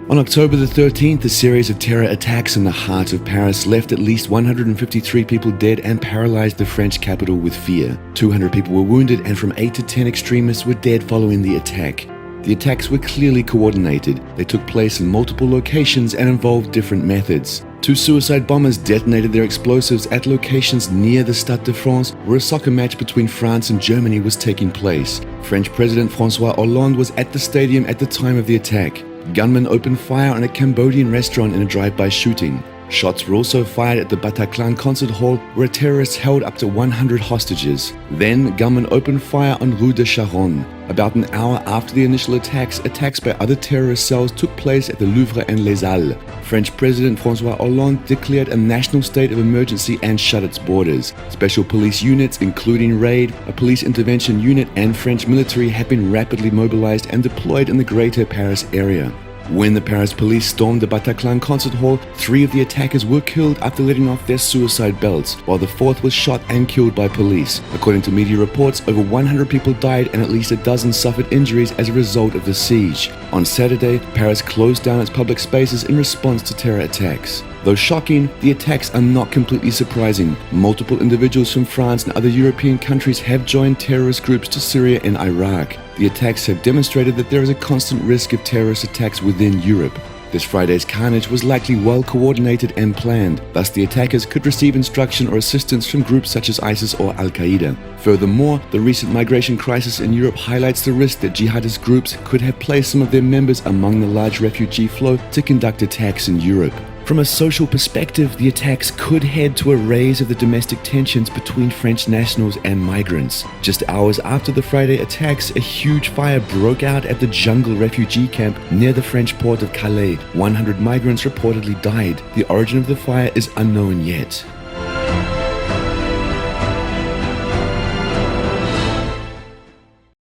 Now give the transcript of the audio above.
On October the 13th, a series of terror attacks in the heart of Paris left at least 153 people dead and paralyzed the French capital with fear. 200 people were wounded and from 8 to 10 extremists were dead following the attack. The attacks were clearly coordinated. They took place in multiple locations and involved different methods. 2 suicide bombers detonated their explosives at locations near the Stade de France, where a soccer match between France and Germany was taking place. French President Francois Hollande was at the stadium at the time of the attack. Gunmen opened fire on a Cambodian restaurant in a drive-by shooting. Shots were also fired at the Bataclan concert hall, where terrorists held up to 100 hostages. Then, gunmen opened fire on Rue de Charonne. About an hour after the initial attacks by other terrorist cells took place at the Louvre and Les Halles. French President Francois Hollande declared a national state of emergency and shut its borders. Special police units, including RAID, a police intervention unit, and French military have been rapidly mobilized and deployed in the greater Paris area. When the Paris police stormed the Bataclan concert hall, 3 of the attackers were killed after letting off their suicide belts, while the 4th was shot and killed by police. According to media reports, over 100 people died and at least a dozen suffered injuries as a result of the siege. On Saturday, Paris closed down its public spaces in response to terror attacks. Though shocking, the attacks are not completely surprising. Multiple individuals from France and other European countries have joined terrorist groups to Syria and Iraq. The attacks have demonstrated that there is a constant risk of terrorist attacks within Europe. This Friday's carnage was likely well coordinated and planned, thus the attackers could receive instruction or assistance from groups such as ISIS or Al-Qaeda. Furthermore, the recent migration crisis in Europe highlights the risk that jihadist groups could have placed some of their members among the large refugee flow to conduct attacks in Europe. From a social perspective, the attacks could head to a raise of the domestic tensions between French nationals and migrants. Just hours after the Friday attacks, a huge fire broke out at the Jungle refugee camp near the French port of Calais. 100 migrants reportedly died. The origin of the fire is unknown yet.